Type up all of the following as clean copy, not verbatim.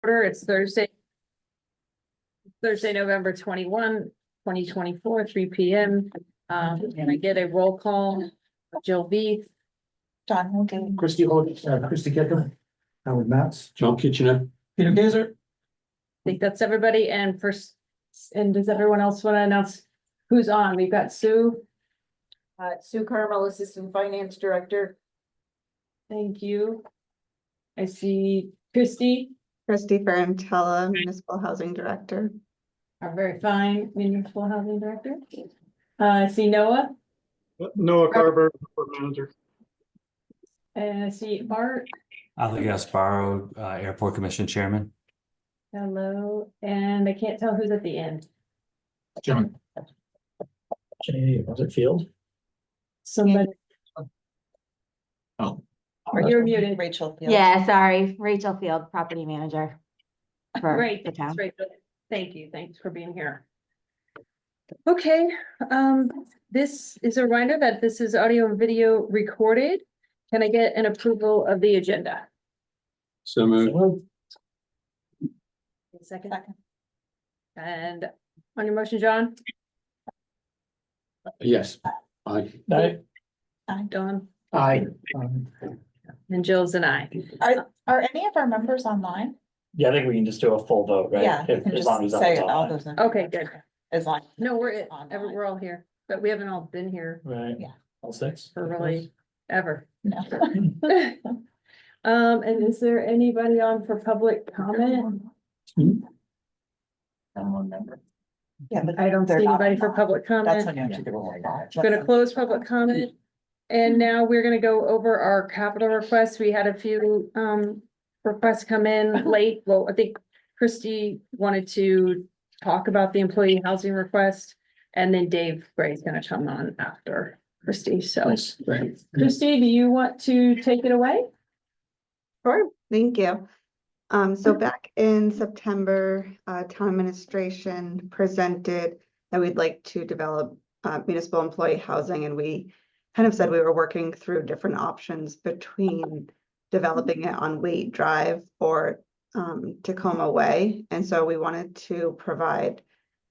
It's Thursday, November 21, 2024, 3 p.m. Can I get a roll call? Jill V. John Hogan. Christy Kicker, Howard Matts, John Kitchener. Peter Gazer. I think that's everybody. And first, and does everyone else want to announce who's on? We've got Sue. Sue Carmel, Assistant Finance Director. Thank you. I see Christy, Christy Ferrantella, Municipal Housing Director. our very fine municipal housing director. I see Noah, Noah Carver, Airport Manager. and I see Art. Ali Gasparo, Airport Commission Chairman. Hello, and I can't tell who's at the end. John. Was it Field? Somebody, Oh. you're muted. Rachel Field. Yeah, sorry, Rachel Field, Property Manager for Great, the town. great. Thank you. Thanks for being here. Okay, this is a reminder that this is audio and video recorded. Can I get an approval of the agenda? So moved. Second. And on your motion, John? Yes. Aye. Dawn? Aye. And Jill's and I. Are any of our members online? Yeah, I think we can just do a full vote, right? Yeah, you If- can as just long as say that's all on. those. in- Okay, good. As long. No, we're Online. we're all here, but we haven't all been here Right. Yeah. All six. for really ever. No. And is there anybody on for public comment? One member. Yeah, but I don't they're see not anybody for online. public That's comment. when you have to do a lot. Gonna close public comment. And now we're gonna go over our capital requests. We had a few requests come in late. Well, I think Christy wanted to talk about the employee housing request. And then Dave Gray's gonna come on after Christy. So Nice. Right. Christy, do you want to take it away? Sure, thank you. So back in September, town administration presented that we'd like to develop municipal employee housing, and we kind of said we were working through different options between developing it on Waite Drive or Tacoma Way. And so we wanted to provide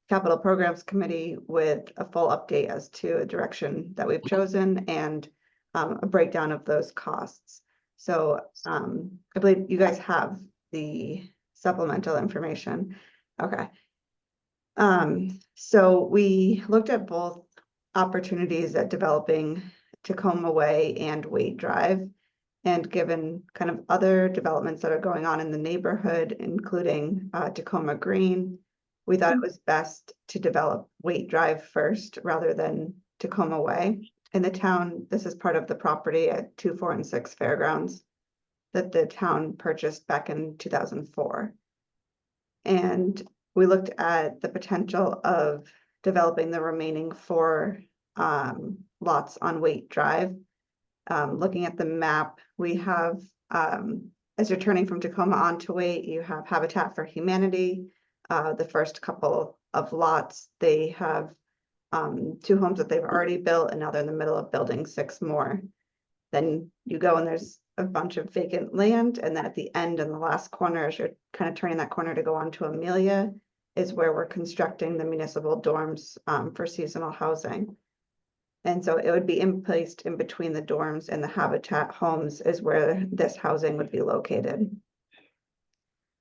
Capital Programs Committee with a full update as to a direction that we've chosen and a breakdown of those costs. So I believe you guys have the supplemental information. Okay. So we looked at both opportunities at developing Tacoma Way and Waite Drive. And given kind of other developments that are going on in the neighborhood, including Tacoma Green, we thought it was best to develop Waite Drive first rather than Tacoma Way. In the town, this is part of the property at 2, 4, and 6 Fairgrounds that the town purchased back in 2004. And we looked at the potential of developing the remaining 4 lots on Waite Drive. Looking at the map, we have, as you're turning from Tacoma onto Waite, you have Habitat for Humanity. The first couple of lots, they have 2 homes that they've already built, and now they're in the middle of building 6 more. Then you go and there's a bunch of vacant land, and then at the end in the last corner, as you're kind of turning that corner to go on to Amelia, is where we're constructing the municipal dorms for seasonal housing. And so it would be placed in between the dorms and the Habitat homes is where this housing would be located.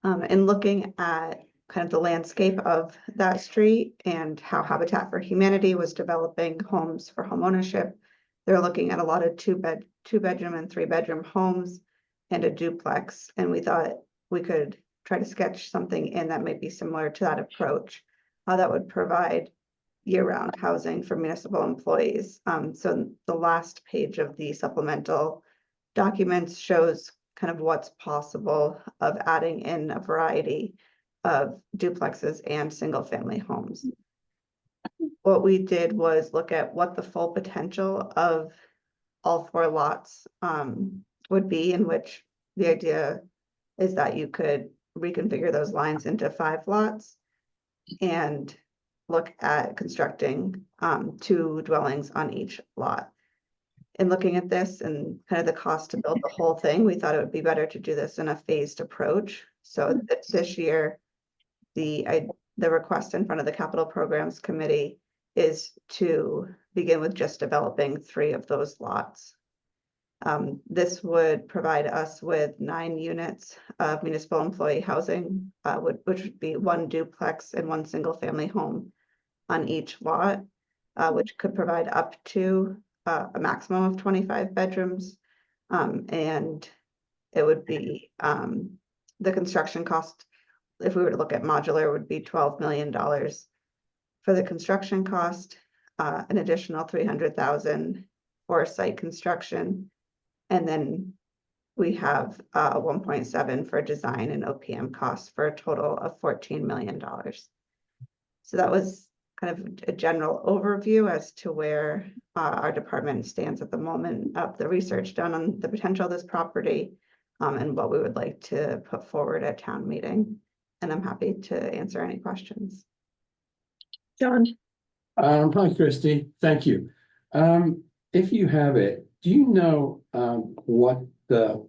And looking at kind of the landscape of that street and how Habitat for Humanity was developing homes for homeownership, they're looking at a lot of 2-bedroom and 3-bedroom homes and a duplex. And we thought we could try to sketch something in that might be similar to that approach, that would provide year-round housing for municipal employees. So the last page of the supplemental documents shows kind of what's possible of adding in a variety of duplexes and single-family homes. What we did was look at what the full potential of all 4 lots would be, in which the idea is that you could reconfigure those lines into 5 lots and look at constructing 2 dwellings on each lot. In looking at this and kind of the cost to build the whole thing, we thought it would be better to do this in a phased approach. So this year, the request in front of the Capital Programs Committee is to begin with just developing 3 of those lots. This would provide us with 9 units of municipal employee housing, which would be 1 duplex and 1 single-family home on each lot, which could provide up to a maximum of 25 bedrooms. And it would be the construction cost, if we were to look at modular, would be $12 million for the construction cost, an additional 300,000 for site construction. And then we have 1.7 for design and OPM costs for a total of $14 million. So that was kind of a general overview as to where our department stands at the moment of the research done on the potential of this property, and what we would like to put forward at town meeting. And I'm happy to answer any questions. John? Hi, Christy. Thank you. If you have it, do you know what the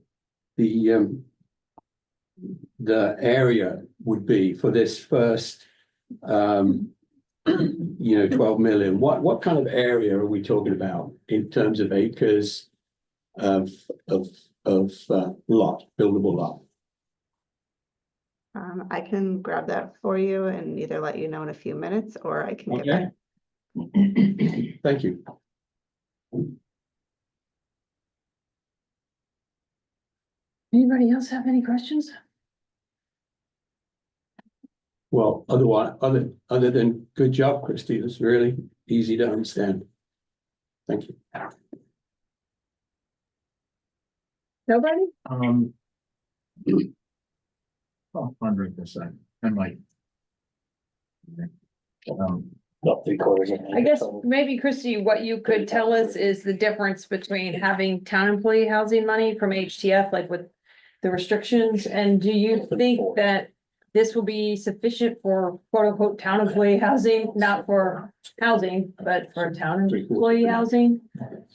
area would be for this first 12 million? What kind of area are we talking about in terms of acres of lot, buildable lot? I can grab that for you and either let you know in a few minutes, or I can give Okay. it. Thank you. Anybody else have any questions? Well, other than good job, Christy, it's really easy to understand. Thank you. Nobody? 100%. And like. About 3/4. I guess maybe Christy, what you could tell us is the difference between having town employee housing money from HTF, like with the restrictions, and do you think that this will be sufficient for quote unquote town employee housing, not for housing, but for town employee housing?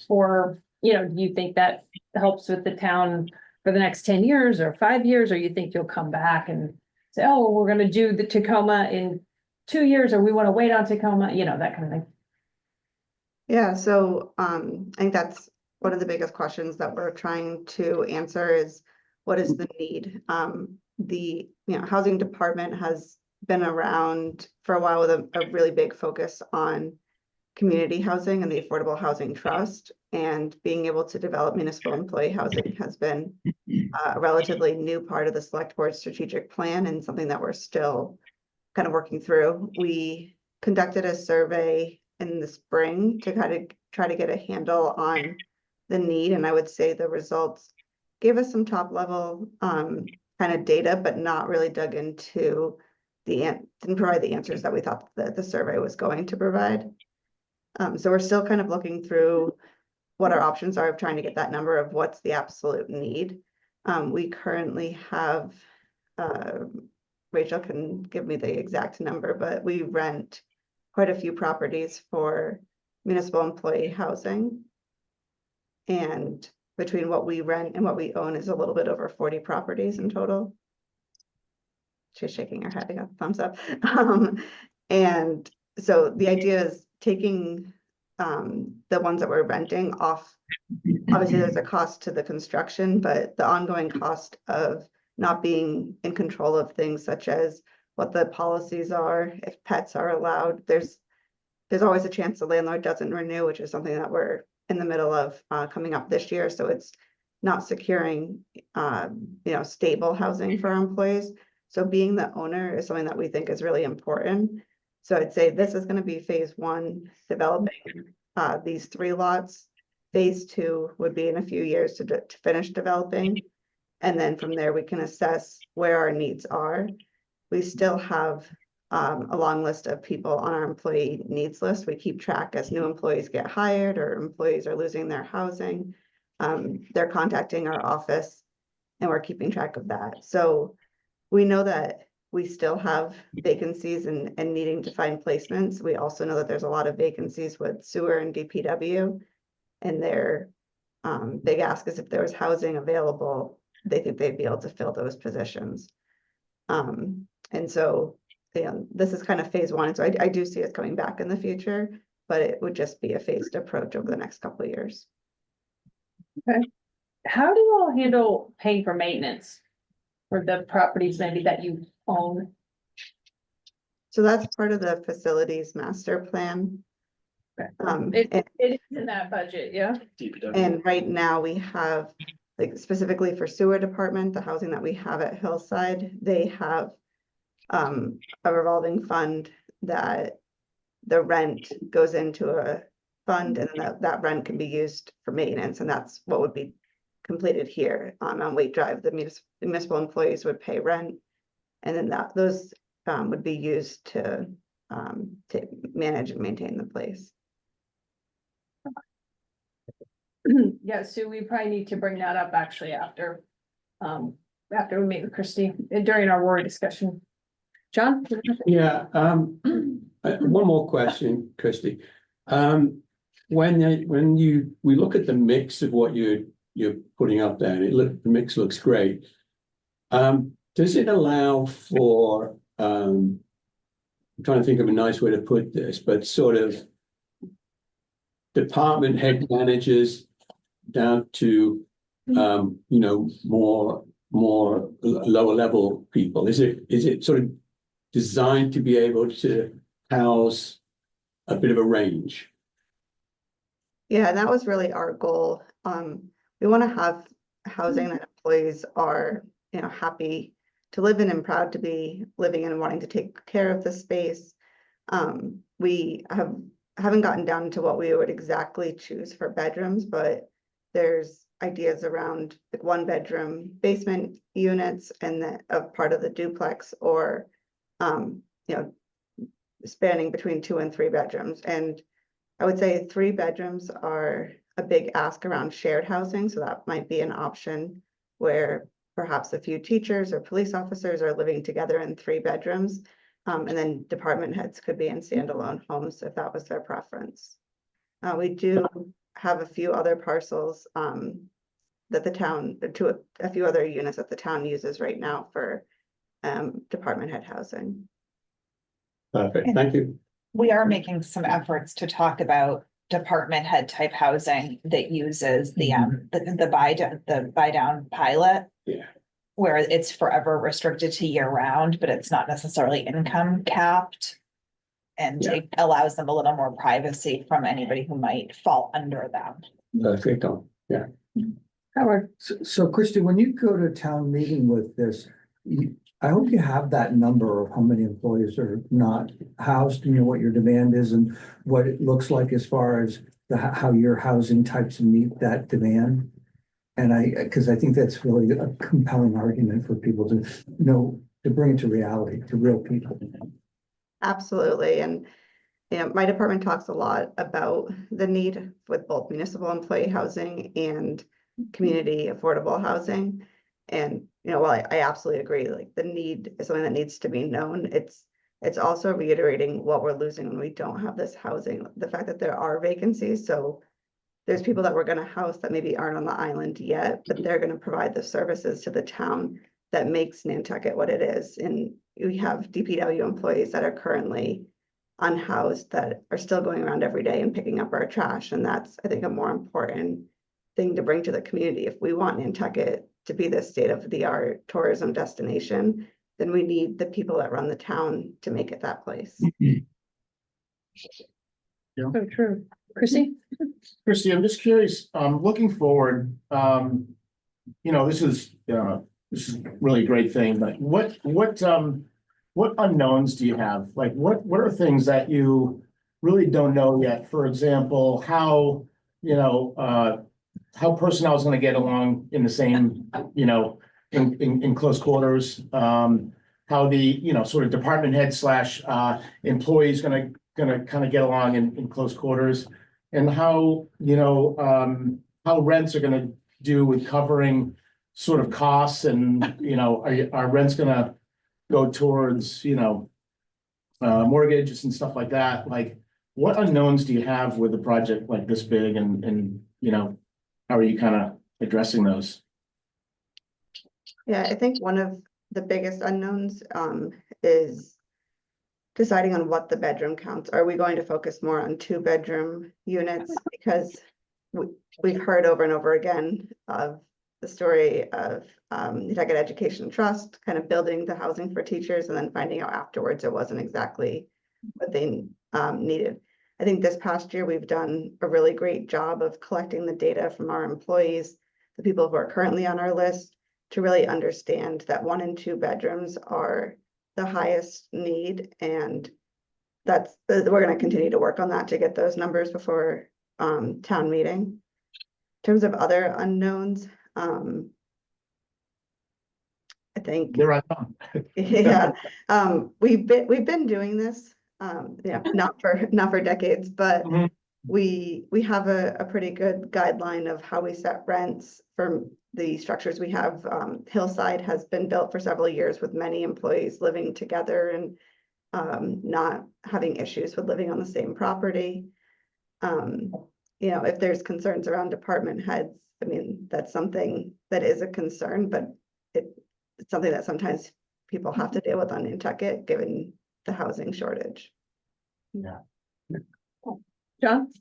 Or, do you think that helps with the town for the next 10 years or 5 years, or you think you'll come back and say, oh, we're gonna do the Tacoma in 2 years, or we want to wait on Tacoma, that kind of thing. Yeah, so I think that's one of the biggest questions that we're trying to answer is what is the need? The housing department has been around for a while with a really big focus on community housing and the Affordable Housing Trust, and being able to develop municipal employee housing has been a relatively new part of the select board strategic plan, and something that we're still kind of working through. We conducted a survey in the spring to kind of try to get a handle on the need, and I would say the results gave us some top level kind of data, but not really dug into didn't provide the answers that we thought that the survey was going to provide. So we're still kind of looking through what our options are of trying to get that number of what's the absolute need. We currently have Rachel can give me the exact number, but we rent quite a few properties for municipal employee housing. And between what we rent and what we own is a little bit over 40 properties in total. She's shaking her head, I got thumbs up. And so the idea is taking the ones that we're renting off. Obviously, there's a cost to the construction, but the ongoing cost of not being in control of things such as what the policies are, if pets are allowed, there's always a chance the landlord doesn't renew, which is something that we're in the middle of coming up this year. So it's not securing, stable housing for our employees. So being the owner is something that we think is really important. So I'd say this is going to be phase 1, developing these 3 lots. Phase 2 would be in a few years to finish developing. And then from there, we can assess where our needs are. We still have a long list of people on our employee needs list. We keep track as new employees get hired or employees are losing their housing. They're contacting our office and we're keeping track of that. So we know that we still have vacancies and needing to find placements. We also know that there's a lot of vacancies with sewer and DPW, and their big ask is if there was housing available, they think they'd be able to fill those positions. And so, this is kind of phase one, so I do see it coming back in the future, but it would just be a phased approach over the next couple of years. How do you all handle paying for maintenance? For the properties maybe that you own? So that's part of the facilities master plan. It is in that budget, yeah? And right now we have, like specifically for sewer department, the housing that we have at Hillside, they have a revolving fund that the rent goes into a fund, and that rent can be used for maintenance, and that's what would be completed here on Wait Drive. The municipal employees would pay rent, and then those would be used to manage and maintain the place. Yeah, Sue, we probably need to bring that up actually after we meet with Christie during our Rory discussion. John? Yeah, one more question, Christy. When we look at the mix of what you're putting up there, and the mix looks great. Does it allow for, I'm trying to think of a nice way to put this, but sort of department head managers down to, more lower level people? Is it sort of designed to be able to house a bit of a range? Yeah, and that was really our goal. We want to have housing that employees are, happy to live in and proud to be living in and wanting to take care of the space. We haven't gotten down to what we would exactly choose for bedrooms, but there's ideas around like 1-bedroom basement units and that of part of the duplex, or spanning between 2 and 3 bedrooms. And I would say 3 bedrooms are a big ask around shared housing, so that might be an option where perhaps a few teachers or police officers are living together in 3 bedrooms. And then department heads could be in standalone homes if that was their preference. We do have a few other parcels that the town, a few other units that the town uses right now for department head housing. Perfect, thank you. We are making some efforts to talk about department head type housing that uses the buy down pilot. Yeah. Where it's forever restricted to year round, but it's not necessarily income capped. And Yeah. it allows them a little more privacy from anybody who might fall under them. Perfect, yeah. Howard? So Christy, when you go to town meeting with this, I hope you have that number of how many employees are not housed, what your demand is and what it looks like as far as how your housing types meet that demand. And because I think that's really a compelling argument for people to know, to bring it to reality, to real people. Absolutely. And my department talks a lot about the need with both municipal employee housing and community affordable housing. And while I absolutely agree, like the need is something that needs to be known. It's also reiterating what we're losing when we don't have this housing, the fact that there are vacancies. So there's people that we're going to house that maybe aren't on the island yet, but they're going to provide the services to the town that makes Nantucket what it is. And we have DPW employees that are currently unhoused that are still going around every day and picking up our trash. And that's, I think, a more important thing to bring to the community. If we want Nantucket to be the state-of-the-art tourism destination, then we need the people that run the town to make it that place. So true. Chrissy? Christy, I'm just curious, looking forward, this is a really great thing, but what unknowns do you have? Like, what are things that you really don't know yet? For example, how personnel is going to get along in the same, in close quarters, how the, sort of department head / employees gonna kind of get along in close quarters, and how rents are gonna do with covering sort of costs, and, are rents gonna go towards, mortgages and stuff like that? Like, what unknowns do you have with a project like this big, and how are you kind of addressing those? Yeah, I think one of the biggest unknowns, is deciding on what the bedroom counts. Are we going to focus more on 2-bedroom units? Because we've heard over and over again of the story of Nantucket Education Trust kind of building the housing for teachers and then finding out afterwards it wasn't exactly what they needed. I think this past year, we've done a really great job of collecting the data from our employees, the people who are currently on our list, to really understand that 1 and 2 bedrooms are the highest need. And we're going to continue to work on that to get those numbers before town meeting. In terms of other unknowns, I think, They're unknown. yeah, we've been doing this, not for decades, but Mhm. we have a pretty good guideline of how we set rents for the structures we have. Hillside has been built for several years with many employees living together and not having issues with living on the same property. If there's concerns around department heads, I mean, that's something that is a concern, but it's something that sometimes people have to deal with on Nantucket, given the housing shortage. John?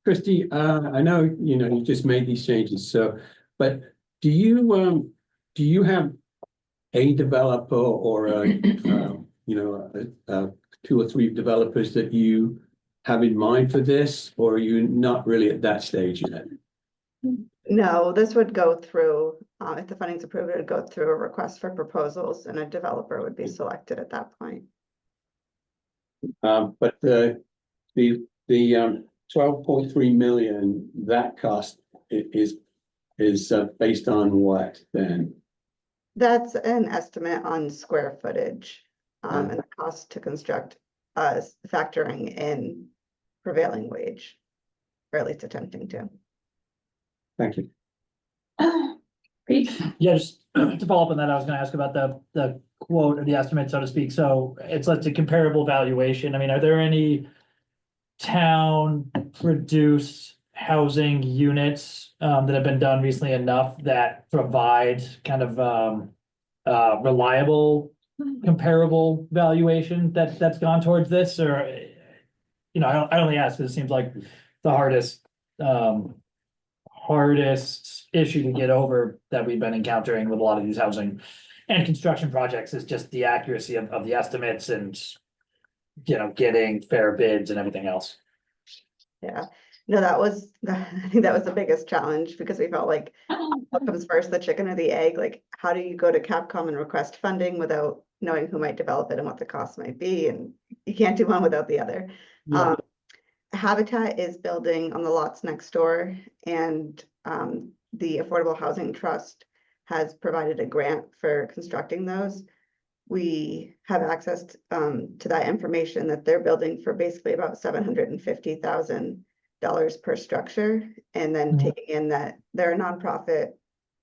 Christie, I know, you just made these changes, but do you have a developer or a 2 or 3 developers that you have in mind for this, or are you not really at that stage yet? No, this would go through, if the funding's approved, it would go through a request for proposals and a developer would be selected at that point. But the 12.3 million, that cost is based on what then? That's an estimate on square footage, and the cost to construct, factoring in prevailing wage, or at least attempting to. Thank you. Pete? Yeah, just to follow up on that, I was gonna ask about the quote or the estimate, so to speak. So it's a comparable valuation. I mean, are there any town produced housing units that have been done recently enough that provide kind of reliable comparable valuation that's gone towards this? Or I only ask because it seems like the hardest issue to get over that we've been encountering with a lot of these housing and construction projects is just the accuracy of the estimates and getting fair bids and everything else. Yeah, no, I think that was the biggest challenge, because we felt like what comes first, the chicken or the egg? Like, how do you go to Capcom and request funding without knowing who might develop it and what the cost might be? And you can't do one without the other. Yeah. Habitat is building on the lots next door, and the Affordable Housing Trust has provided a grant for constructing those. We have access to that information that they're building for basically about $750,000 per structure, and then taking in that they're a nonprofit,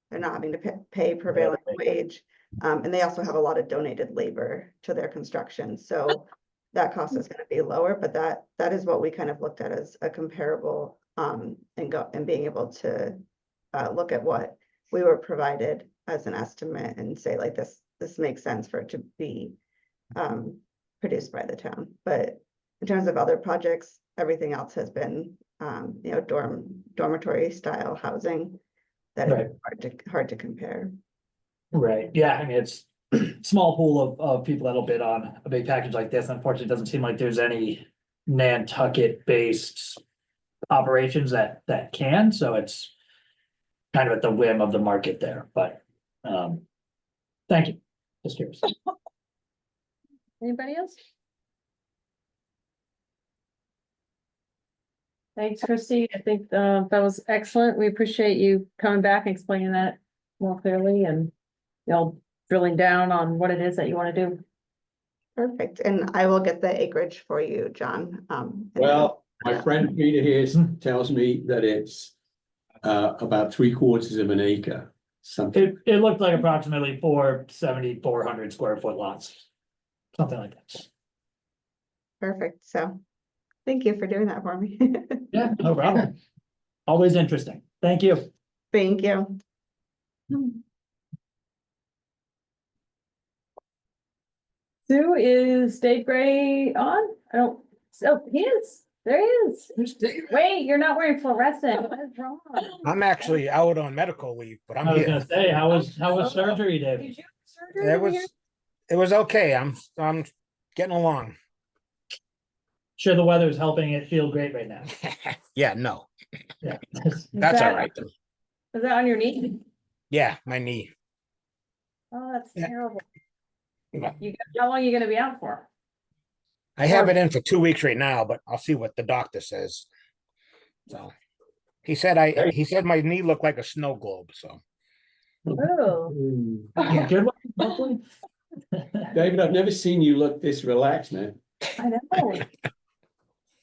they're not having to pay prevailing wage, and they also have a lot of donated labor to their construction. So that cost is going to be lower, but that is what we kind of looked at as a comparable, and being able to look at what we were provided as an estimate and say, like, this makes sense for it to be produced by the town. But in terms of other projects, everything else has been dormitory style housing that is hard to compare. Right, yeah, I mean, it's small pool of people that'll bid on a big package like this. Unfortunately, it doesn't seem like there's any Nantucket-based operations that can, so it's kind of at the whim of the market there, but thank you. Just curious. Anybody else? Thanks, Christie. I think that was excellent. We appreciate you coming back and explaining that more clearly and drilling down on what it is that you want to do. Perfect. And I will get the acreage for you, John. Well, my friend Peter here tells me that it's about 3/4 of an acre. Something. It looked like approximately 400 square foot lots, something like that. Perfect. So thank you for doing that for me. Yeah, no problem. Always interesting. Thank you. Thank you. Sue, is Dave Gray on? I don't, oh, he is, there he is. Wait, you're not wearing fluorescent, what is wrong? I'm actually out on medical leave, but I'm I was here. gonna say, how was surgery, Dave? Did you have surgery It over here? was okay. I'm getting along. Sure, the weather is helping it feel great right now. Yeah, no, Yeah. Is that's all that- right. though. Is that on your knee? Yeah, my knee. Oh, that's Yeah. terrible. Yeah. How long are you gonna be out for? I have it in for 2 weeks right now, but I'll see what the doctor says. So he said he said my knee looked like a snow globe. So Oh, Yeah. Good one, hopefully. David, I've never seen you look this relaxed, man. I know.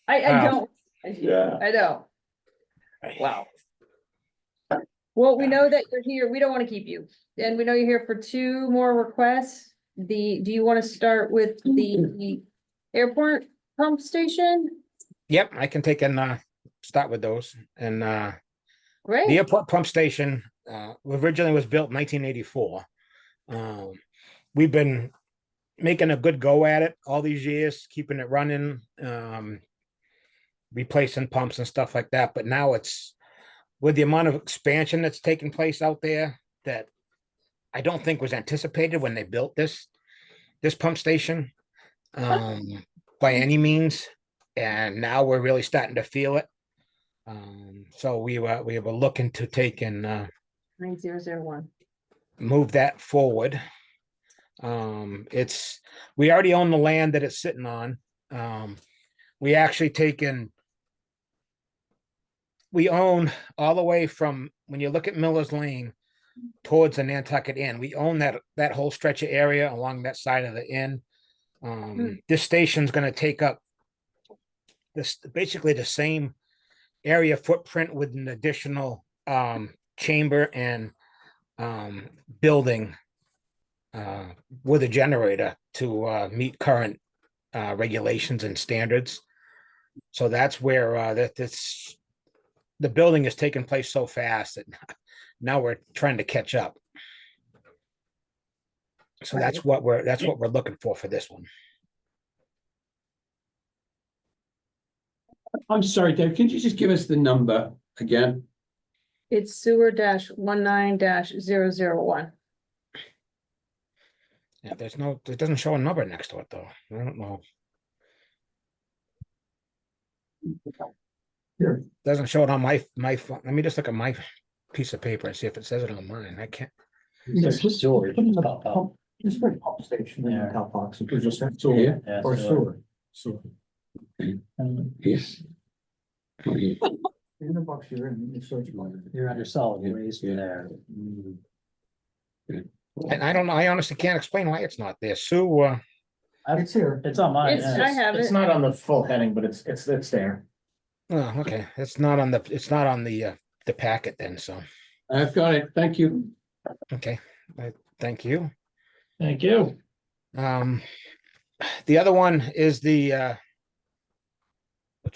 I Wow. don't. Yeah. I know. Wow. Well, we know that you're here. We don't want to keep you. And we know you're here for two more requests. Do you want to start with the airport pump station? Yep, I can take and start with those. And the Great. airport pump station originally was built in 1984. We've been making a good go at it all these years, keeping it running, replacing pumps and stuff like that. But now it's with the amount of expansion that's taking place out there that I don't think was anticipated when they built this pump station by any means. And now we're really starting to feel it. So we were looking to take and 9001. move that forward. We already own the land that it's sitting on. We actually we own all the way from, when you look at Miller's Lane towards the Nantucket Inn, we own that whole stretch of area along that side of the inn. This station's gonna take up basically the same area footprint with an additional chamber and building with a generator to meet current regulations and standards. So that's where the building is taking place so fast that now we're trying to catch up. So that's what we're looking for this one. I'm sorry, Dave, can you just give us the number again? It's sewer -19-001. Yeah, it doesn't show a number next to it though. I don't know. Here. Doesn't show it on my phone. Let me just look at my piece of paper and see if it says it on mine. I can't. Just storage. Put in the pump, just put pump station in the top box. Or just Here? or sewer. Yes. In the box you're in, the search bar. You're under solid Yeah, waste yeah. there. And I don't know. I honestly can't explain why it's not there. Sue, It's here. It's on mine. It's- yeah. I have It's it. not on the full heading, but it's there. oh, okay. It's not on the packet then. So, I've got it, thank you. okay. Thank you. Thank you. The other one is which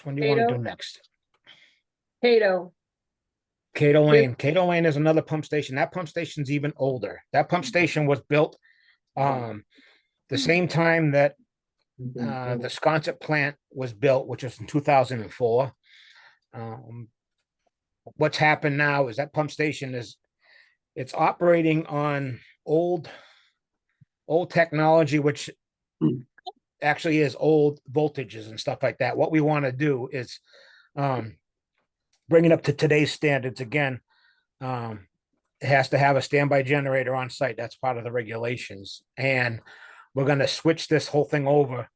one do you want to Cato? do next? Cato. Cato Lane. Cato Lane is another pump station. That pump station's even older. That pump station was built the same time that the Sconset plant was built, which was in 2004. What's happened now is that pump station it's operating on old technology, which actually is old voltages and stuff like that. What we want to do is bring it up to today's standards again. It has to have a standby generator on site. That's part of the regulations. And we're going to switch this whole thing over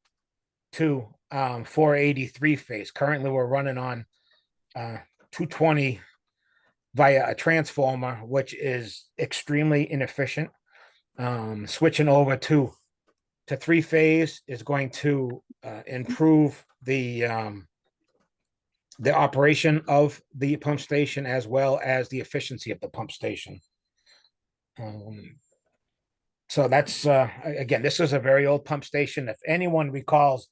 to 483 phase. Currently, we're running on 220 via a transformer, which is extremely inefficient. Switching over to three phase is going to improve the operation of the pump station as well as the efficiency of the pump station. So that's again, this is a very old pump station. If anyone recalls,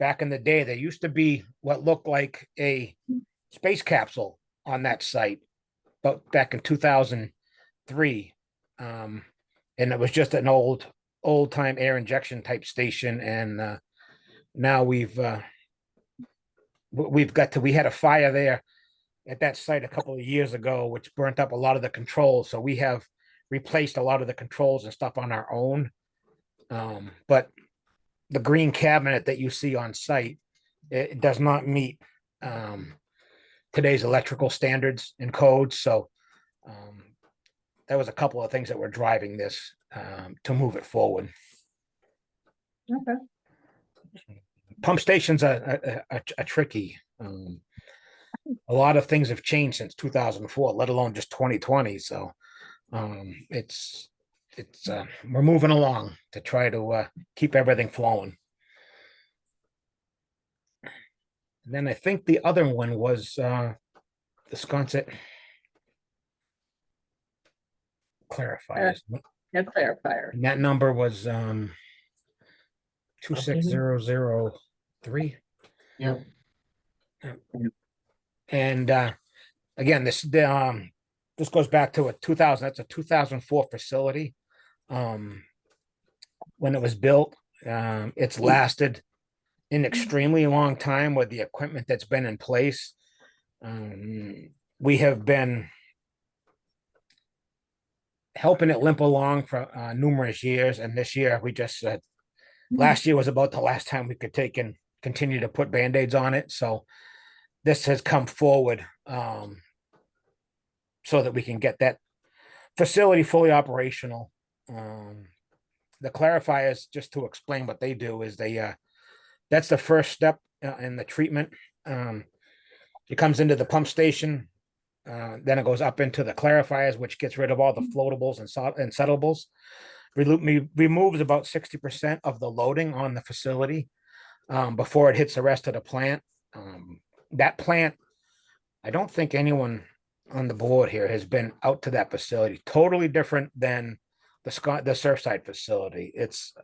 back in the day, there used to be what looked like a space capsule on that site, but back in 2003, and it was just an old old time air injection type station, and now we had a fire there at that site a couple of years ago, which burnt up a lot of the controls. So we have replaced a lot of the controls and stuff on our own. But the green cabinet that you see on site, it does not meet today's electrical standards and codes. So that was a couple of things that were driving this to move it forward. Okay. Pump stations are tricky. A lot of things have changed since 2004, let alone just 2020. So it's we're moving along to try to keep everything flowing. And then I think the other one was the Sconset clarifiers. No clarifier. And that number was 26003. Yeah. And again, this goes back to a 2000. That's a 2004 facility. When it was built, it's lasted an extremely long time with the equipment that's been in place. We have been helping it limp along for numerous years, and this year we just said last year was about the last time we could take and continue to put band-aids on it. So this has come forward so that we can get that facility fully operational. The clarifiers, just to explain what they do, is that's the first step in the treatment. It comes into the pump station, then it goes up into the clarifiers, which gets rid of all the floatables and settleables. Removes about 60% of the loading on the facility before it hits the rest of the plant. That plant, I don't think anyone on the board here has been out to that facility. Totally different than the Surfside facility. It's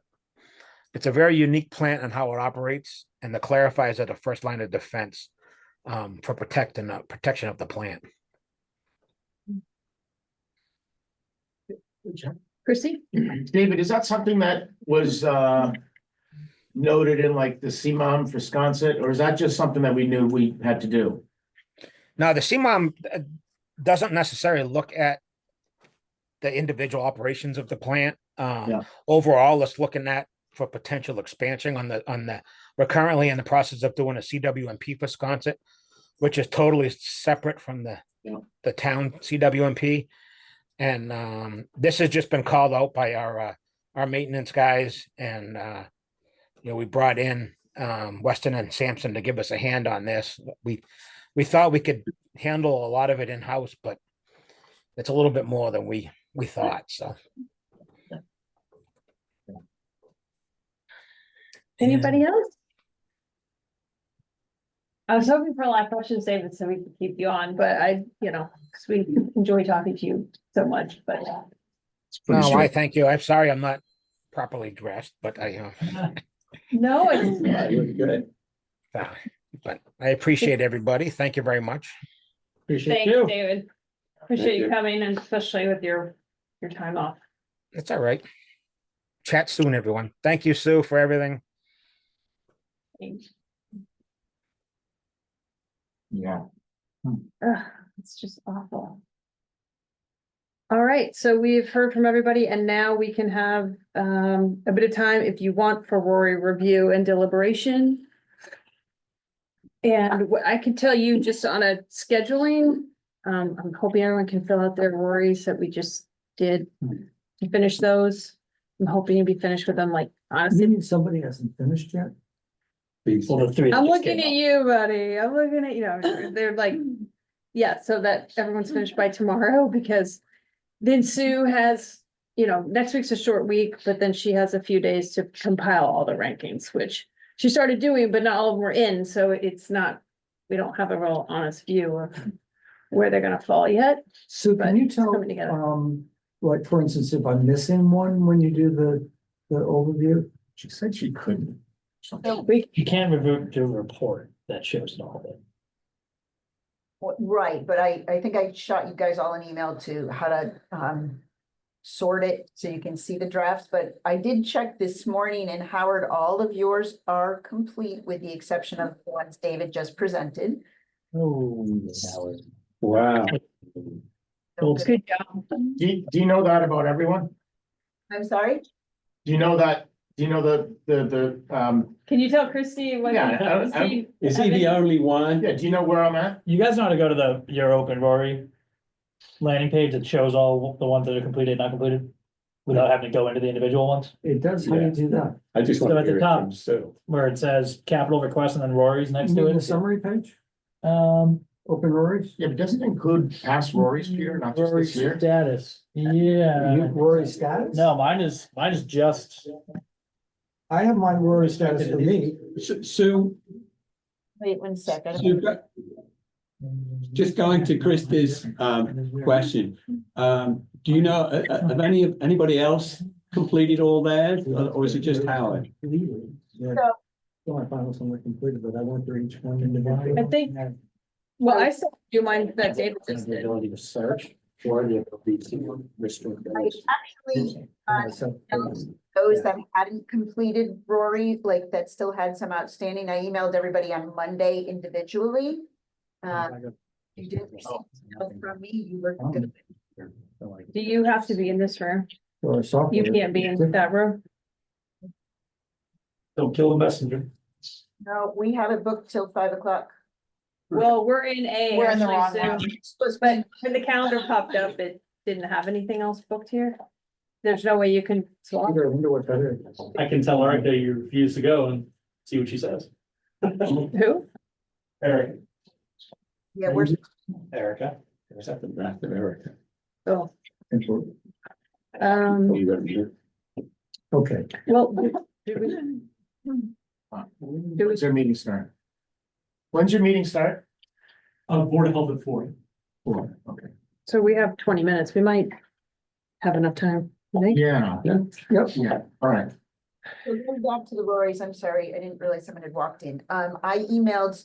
a very unique plant and how it operates, and the clarifiers are the first line of defense for protection of the plant. Chrissy? David, is that something that was noted in like the CMOM for Sconset, or is that just something that we knew we had to do? Now, the CMOM doesn't necessarily look at the individual operations of the plant. Overall, it's looking at for potential expansion we're currently in the process of doing a CWMP for Sconset, which is totally separate from the town CWMP. And this has just been called out by our maintenance guys, and we brought in Weston and Sampson to give us a hand on this. We thought we could handle a lot of it in-house, but it's a little bit more than we thought. So Anybody else? I was hoping for a lot of questions, David, so we could keep you on, but because we enjoy talking to you so much, but. no, I thank you. I'm sorry I'm not properly dressed, but No, it's Good. but I appreciate everybody. Thank you very much. Appreciate thanks, you. David. Appreciate Thank you you. coming, and especially with your time off. It's all right. Chat soon, everyone. Thank you, Sue, for everything. Thanks. Yeah. It's just awful. All right, so we've heard from everybody, and now we can have a bit of time if you want for Rory review and deliberation. And what I can tell you just on a scheduling, I'm hoping everyone can fill out their Rorys that we just did to finish those. I'm hoping to be finished with them, like, honestly. Maybe somebody hasn't finished yet. Well, the three. I'm that just looking came at up. you, buddy. I'm looking at, they're like, yeah, so that everyone's finished by tomorrow, because then Sue has, next week's a short week, but then she has a few days to compile all the rankings, which she started doing, but not all of them were in, so we don't have a real honest view of where they're gonna fall yet. So But can you it's tell, coming together. like, for instance, if I'm missing one when you do the overview? She said she couldn't. You can't revert to a report that shows all of it. Right, but I think I shot you guys all an email to how to sort it so you can see the drafts, but I did check this morning, and Howard, all of yours are complete with the exception of the ones David just presented. Oh, Wow. Good job. Do you know that about everyone? I'm sorry? Do you know the, Can you tell Christy what? Yeah, Christy, Is he the only one? yeah, do you know where I'm at? You guys know how to go to your open Rory landing page that shows all the ones that are completed, not completed? Without having to go into the individual ones, It does, how do you do that? I just So want at to the hear it top. from Sue. where it says capital request and then Rory's next You to mean the it. summary page, Open Rory's? Yeah, but doesn't it include past Rory's, Peter, not just Rory's this year? status, yeah. Rory's status? No, mine is just, I have my Rory's status for me. Sue, Wait 1 second. Sue, just going to Christie's question, do you know, have anybody else completed all theirs, or is it just Howard? Yeah. So- So my final summary completed, but I went through each one individually. I think, well, I still do mine that David just did. to search or the ability to restrict I actually, those that hadn't completed Rory, like that still had some outstanding, I emailed everybody on Monday individually. You didn't receive email from me, you were good. Do you have to be in this room? Or software. You can't be in that room? don't kill the messenger. No, we have it booked till 5 o'clock. Well, we're in A. We're in the actually, wrong so- one. But when the calendar popped up, it didn't have anything else booked here. There's no way you can swap. I wonder what that is. I can tell Erica you refuse to go and see what she says. Who? Erica. Yeah, we're, Erica. Is that the draft of Erica? Oh, Oh, um, you got it here. Okay, well, do we? When's your meeting start? When's your meeting start? Board of Health at 4. Four, okay. So we have 20 minutes. We might have enough time. I think. Yeah, yep, yeah, all right. so going back to the Rory's, I'm sorry, I didn't realize someone had walked in. I emailed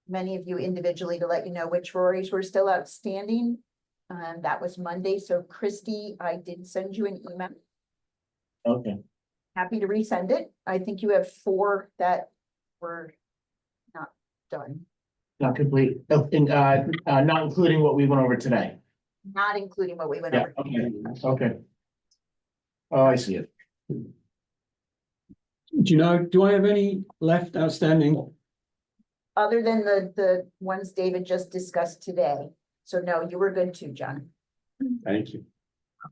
many of you individually to let you know which Rory's were still outstanding. That was Monday, so Christy, I did send you an email. Okay. Happy to resend it. I think you have 4 that were not done, Not complete, not including what we went over today. not including what we went Yeah, over. okay, okay. Oh, I see it. Do you know, do I have any left outstanding? Other than the ones David just discussed today. So no, you were good too, John. Thank you.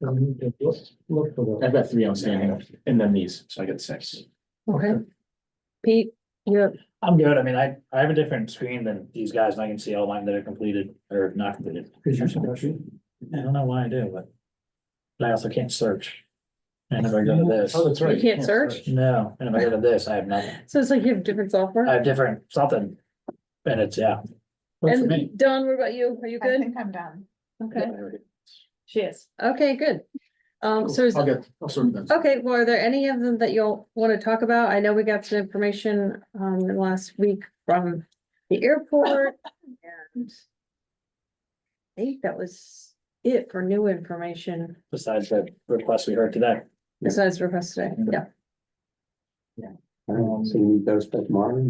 look for those. I've got 3 outstanding and then these, so I got 6. Okay. Pete, you're, I'm good. I mean, I have a different screen than these guys and I can see all mine that are completed or not completed. Because you're special. I don't know why I do, but I also can't search. And if I go to this, Oh, that's right. You can't search? no, and if I go to this, I have nothing. so it's like you have different I software? have different something. And it's, yeah. Works for me. And Dawn, what about you? Are you I good? think I'm done. Okay, she is. Okay, good. So is, I'll sort that. okay, well, are there any of them that you'll want to talk about? I know we got some information last week from the airport. And I think that was it for new information Besides the request we heard today. besides request today. Yeah. So you need those by tomorrow?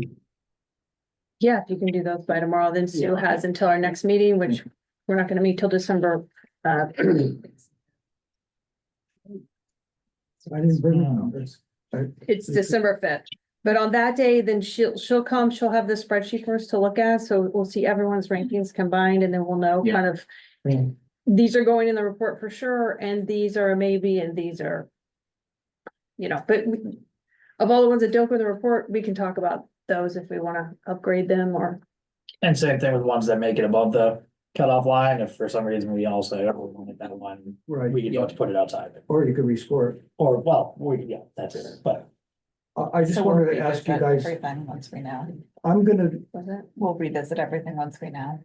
Yeah, if you can do those by tomorrow, then Sue has until our next meeting, which we're not gonna meet till December. I didn't bring numbers. It's December 5th, but on that day, then she'll come, she'll have the spreadsheet for us to look at, so we'll see everyone's rankings combined, and then we'll know Yeah. kind of. These are going in the report for sure, and these are a maybe, and these are. But of all the ones that don't go in the report, we can talk about those if we wanna upgrade them or. And same thing with ones that make it above the cutoff line. If for some reason we all say, oh, we want it that line, Right, we can have to put it outside. or you could rescore it. Or, well, yeah, that's it, but. I just So we'll wanted to ask you revisit guys, everything once we know. I'm gonna, Was that? We'll revisit everything once we know.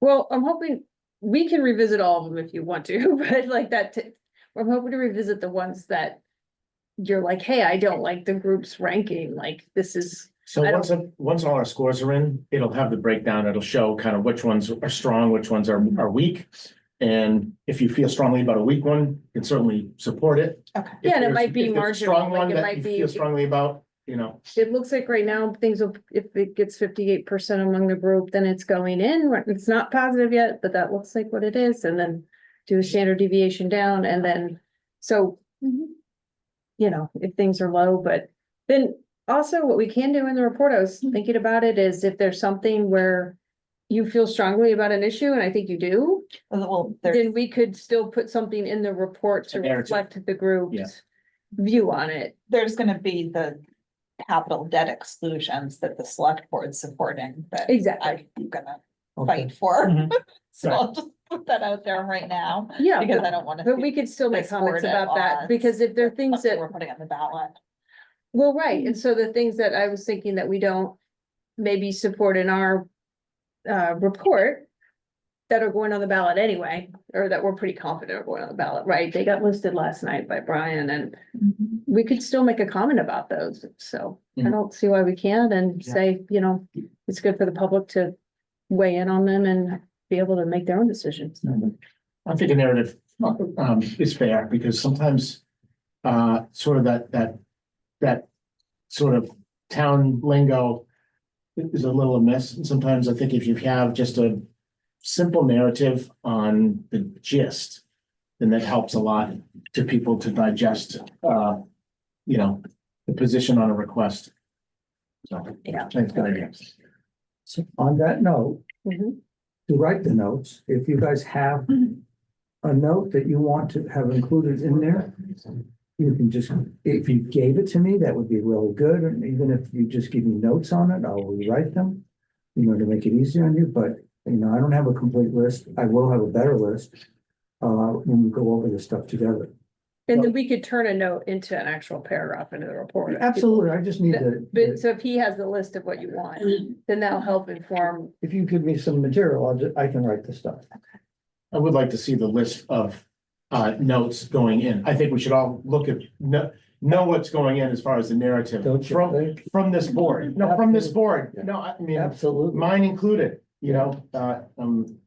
Well, I'm hoping we can revisit all of them if you want to, but like that, I'm hoping to revisit the ones that. You're like, hey, I don't like the group's ranking, like this is, So I once all our scores are in, it'll have the breakdown. It'll show kind of which ones are strong, which ones are weak. And if you feel strongly about a weak one, you can certainly support it. Okay. If Yeah, and it there's- might be if there's a marginal, strong like one it that might you be- feel strongly about, you know, It looks like right now, things will, if it gets 58% among the group, then it's going in. It's not positive yet, but that looks like what it is, and then do a standard deviation down, and then, so. You know, if things are low, but then also what we can do in the report, I was thinking about it, is if there's something where. You feel strongly about an issue, and I think you do, Well, there's, then we could still put something in the report to A narrative. reflect the group's. Yeah. View on it. there's gonna be the capital debt exclusions that the select board's supporting that Exactly. I'm gonna Okay. fight for. Mhm. So I'll just put that out there right now, Yeah. because I don't wanna. But we could still make this comments board at about that, odds because if there are things something that, we're putting on the ballot. well, right, and so the things that I was thinking that we don't maybe support in our report that are going on the ballot anyway, or that we're pretty confident are going on the ballot, right? They got listed last night by Brian, and we could still make a comment about those, so I Mhm. don't see why we can't, and Yeah. say, you know, it's good for the public to weigh in on them and be able to make their own decisions. I think a narrative is fair, because sometimes sort of that sort of town lingo is a little amiss, and sometimes I think if you have just a simple narrative on the gist, then that helps a lot to people to digest you know, the position on a request. So, Yeah. I think it's a good idea. So on that note, Mhm. to write the notes, if you guys have a note that you want to have included in there, you can just, if you gave it to me, that would be really good, and even if you just give me notes on it, I'll rewrite them. You know, to make it easy on you, but, you know, I don't have a complete list, I will have a better list. When we go over this stuff together. And then we could turn a note into an actual paragraph into the report. Absolutely, I just need But so if he has the list of what you want, then that'll help inform. if you give me some material, I can write the stuff. I would like to see the list of notes going in. I think we should all look at, know what's going in as far as the narrative Don't you think? from this board. No, from this board. No, I mean, Absolutely. mine included, you know,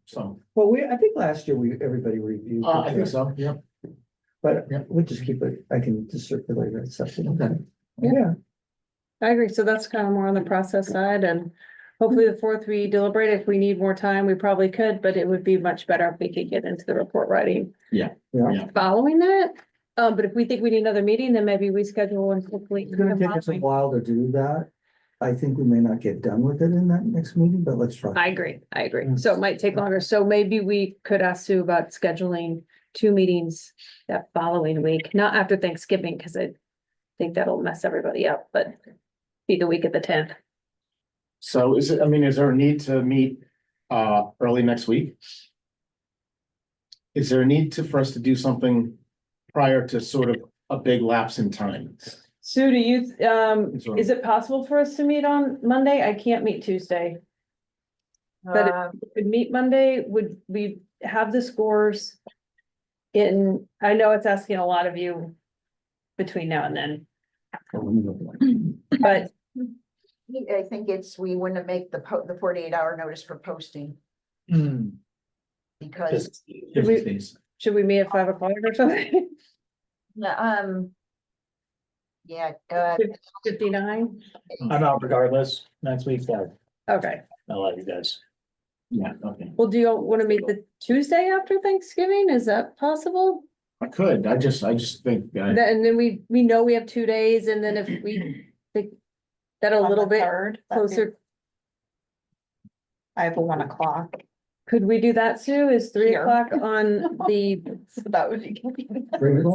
so, Well, I think last year everybody reviewed. I think so, yeah. But Yeah. we'll just keep it, I can just circulate it separately. Okay. Yeah, I agree, so that's kind of more on the process side, and hopefully the fourth we deliberate. If we need more time, we probably could, but it would be much better if we could get into the report writing. Yeah. Following that, but if we think we need another meeting, then maybe we schedule one quickly. it's gonna take us a while to do that. I think we may not get done with it in that next meeting, but let's try. I agree, so it might take longer, so maybe we could ask Sue about scheduling 2 meetings that following week, not after Thanksgiving, because I think that'll mess everybody up, but be the week of the 10th. So is it, I mean, is there a need to meet early next week? Is there a need for us to do something prior to sort of a big lapse in time? Sue, do you, is it possible for us to meet on Monday? I can't meet Tuesday. But if we could meet Monday, would we have the scores? I know it's asking a lot of you between now and then, but I think we wouldn't make the 48-hour notice for posting, because, should we meet at 5 o'clock or something? yeah, 59? I'm out regardless next week, so Okay, I'll let you guys. Yeah, okay. well, do you want to meet the Tuesday after Thanksgiving? Is that possible? I could, I just think, And then we know we have 2 days, and then if we think that a On the little bit 3rd, that'd be- closer, I have a 1 o'clock. could we do that, Sue? Is 3 Here. o'clock on So that would be convenient. Bring it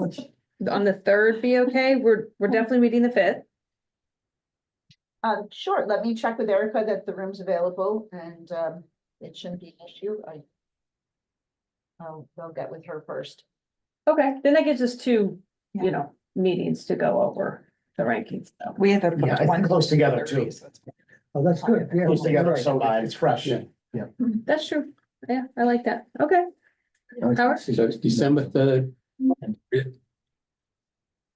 on. the 3rd be okay? We're definitely meeting the 5th. sure, let me check with Erica that the room's available, and it shouldn't be an issue. I'll get with her first. Okay, then that gives us 2, Yeah. you know, meetings to go over the rankings. We have a. Yeah, I think one close together, too. so it's- Oh, that's good. Yeah, close together, right. so it's fresh. Yeah. That's true. Yeah, I like that. Okay. Howard? So it's December 3rd.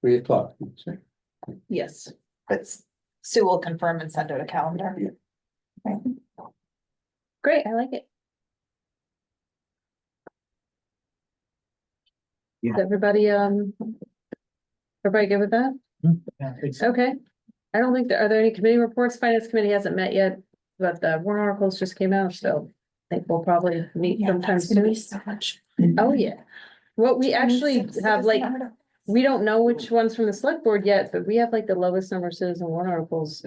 3 o'clock. Yes. But Sue will confirm and send out a calendar. Great, I like it. Yeah. Is everybody, everybody good with that? Yeah, it's- Okay. I don't think are there any committee reports? Finance committee hasn't met yet, but the warrant articles just came out, so I think we'll probably meet sometime soon. so much. Oh, yeah. Well, we actually have like, we don't know which ones from the select board yet, but we have like the lowest number of citizen warrant articles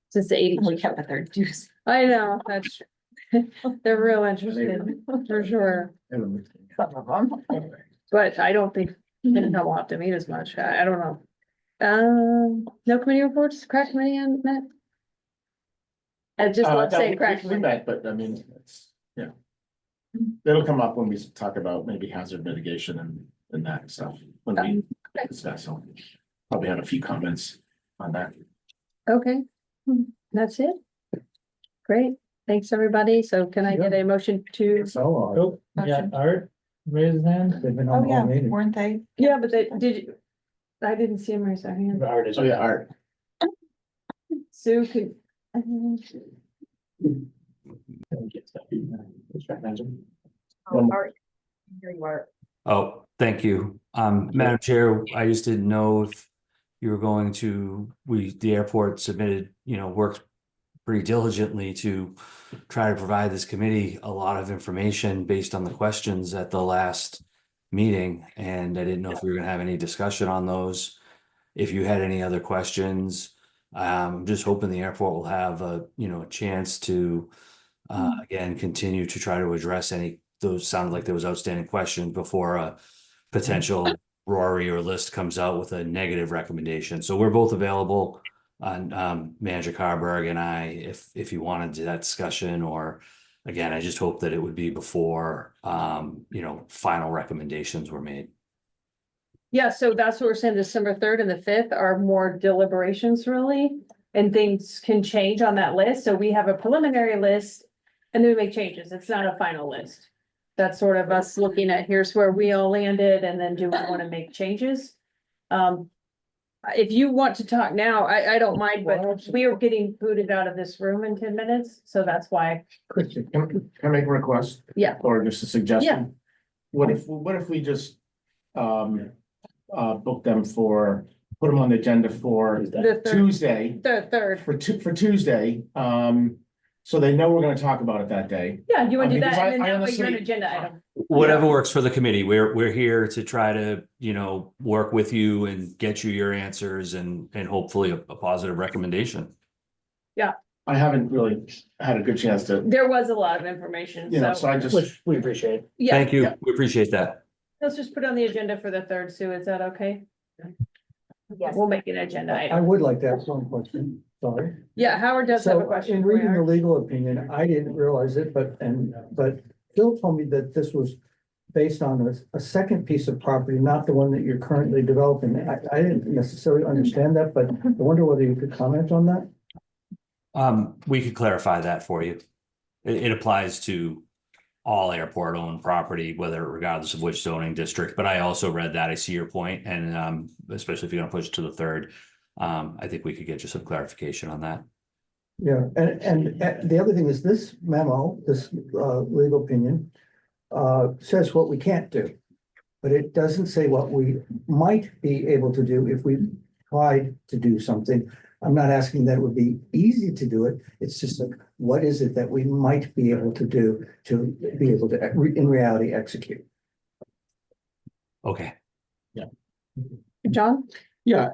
since the eighties. We kept the third juice. I know, that's, they're real interested, for sure. Some of them. But I don't think they'll have to meet as much. I don't know. No committee reports, crack committee on that? I just love no, saying crack we committee. met, but I mean, it's, yeah. It'll come up when we talk about maybe hazard mitigation and that stuff, when we discuss, so probably have a few comments on that. Okay, that's it. Great, thanks, everybody. So can I get a motion to? So, Oh, yeah, Art, raise his hand. they've been Oh, on the yeah, whole meeting. weren't they? Yeah, but they, did you? I didn't see him raise their hand. Art is. Oh, yeah, Art. Sue could. Oh, Art, here you are. Oh, thank you. Madam Chair, I just didn't know if you were going to, the airport submitted, worked pretty diligently to try to provide this committee a lot of information based on the questions at the last meeting. And I didn't know if we were gonna have any discussion on those. If you had any other questions, I'm just hoping the airport will have a chance to again, continue to try to address those sounded like there was outstanding questions before a potential Rory or list comes out with a negative recommendation. So we're both available on Manager Carberg and I, if you wanted to that discussion, or again, I just hope that it would be before final recommendations were made. Yeah, so that's what we're saying, December 3rd and the 5th are more deliberations really, and things can change on that list. So we have a preliminary list and then we make changes. It's not a final list. That's sort of us looking at, here's where we all landed, and then do we want to make changes? If you want to talk now, I don't mind, but we are getting booted out of this room in 10 minutes, so that's why. Christian, can I make a request? Yeah. Or just a suggestion? What if we just, book them put them on the agenda for The third. Tuesday, The 3rd. for Tuesday, so they know we're gonna talk about it that day. Yeah, you want to do Because that, and then I that way you're an honestly- agenda item. Whatever works for the committee. We're here to try to, work with you and get you your answers and hopefully a positive recommendation. I haven't really had a good chance to, There was a lot of information, so so, I just, Which we appreciate. yeah, Thank you. Yeah. We appreciate that. let's just put on the agenda for the 3rd, Sue, is that okay? Yes. We'll make an agenda I item. would like to ask one question, sorry. Yeah, Howard does have a So question. in for you, reading the Howard. legal opinion, I didn't realize it, but Phil told me that this was based on a second piece of property, not the one that you're currently developing. I didn't necessarily understand that, but I wonder whether you could comment on that? We could clarify that for you. It applies to all airport owned property, whether regardless of which zoning district, but I also read that. I see your point, and especially if you're gonna push it to the 3rd, I think we could get you some clarification on that. Yeah, and the other thing is this memo, this legal opinion says what we can't do. But it doesn't say what we might be able to do if we tried to do something. I'm not asking that it would be easy to do it. It's just like, what is it that we might be able to do to be able to, in reality, execute? Okay. John? Yeah,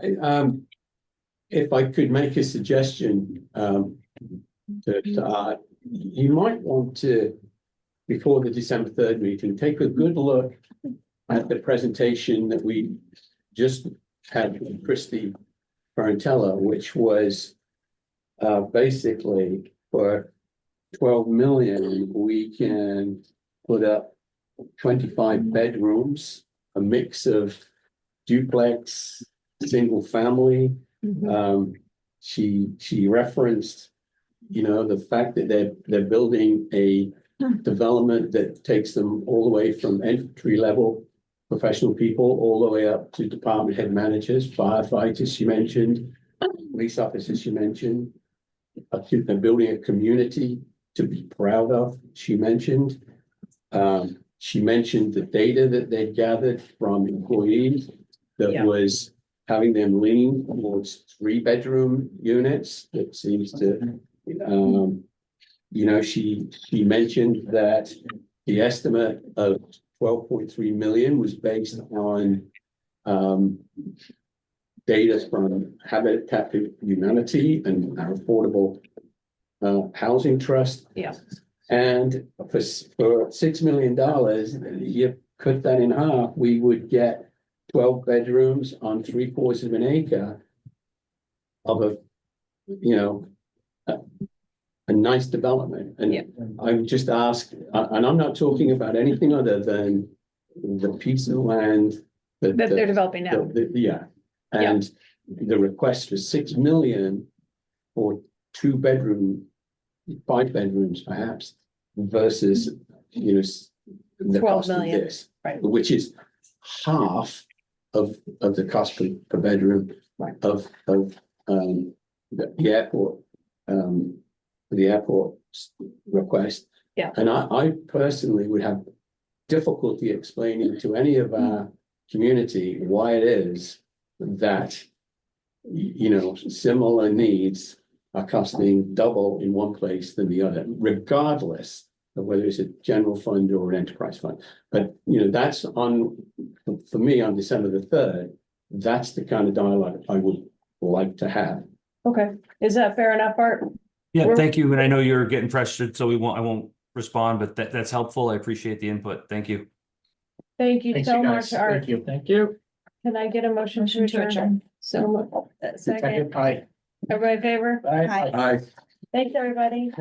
if I could make a suggestion, to Art, you might want to, before the December 3rd meeting, take a good look at the presentation that we just had from Christy Parentella, which was basically for 12 million, we can put up 25 bedrooms, a mix of duplex, single family. She referenced, the fact that they're building a development that takes them all the way from entry level professional people all the way up to department head managers, firefighters, she mentioned, police officers, she mentioned. They're building a community to be proud of, she mentioned. She mentioned the data that they gathered from employees that Yeah. was having them lean towards 3-bedroom units. It seems to, she mentioned that the estimate of 12.3 million was based on data from Habitat for Humanity and our Affordable Housing Trust. Yeah. And for $6 million, you cut that in half, we would get 12 bedrooms on 3/4 of an acre of a nice development. And Yeah. I would just ask, and I'm not talking about anything other than the piece of land That they're developing now. yeah. And the request was 6 million for 2-bedroom, 5 bedrooms perhaps, versus, the 12 cost of million, this, right. which is half of the cost per bedroom Right. of the airport, the airport's request. Yeah. And I personally would have difficulty explaining to any of our community why it is that, similar needs are costing double in one place than the other, regardless of whether it's a general fund or an enterprise fund. But, that's for me, on December the 3rd, that's the kind of dialogue I would like to have. Okay, is that fair enough, Art? Yeah, thank you. And I know you're getting frustrated, so I won't respond, but that's helpful. I appreciate the input. Thank you. Thank you Thanks, so you guys. much, Art. Thank you. Thank you. Can I get a motion to adjourn? So, second, Aye. everybody in favor? Bye. Hi. Aye. Thanks, everybody.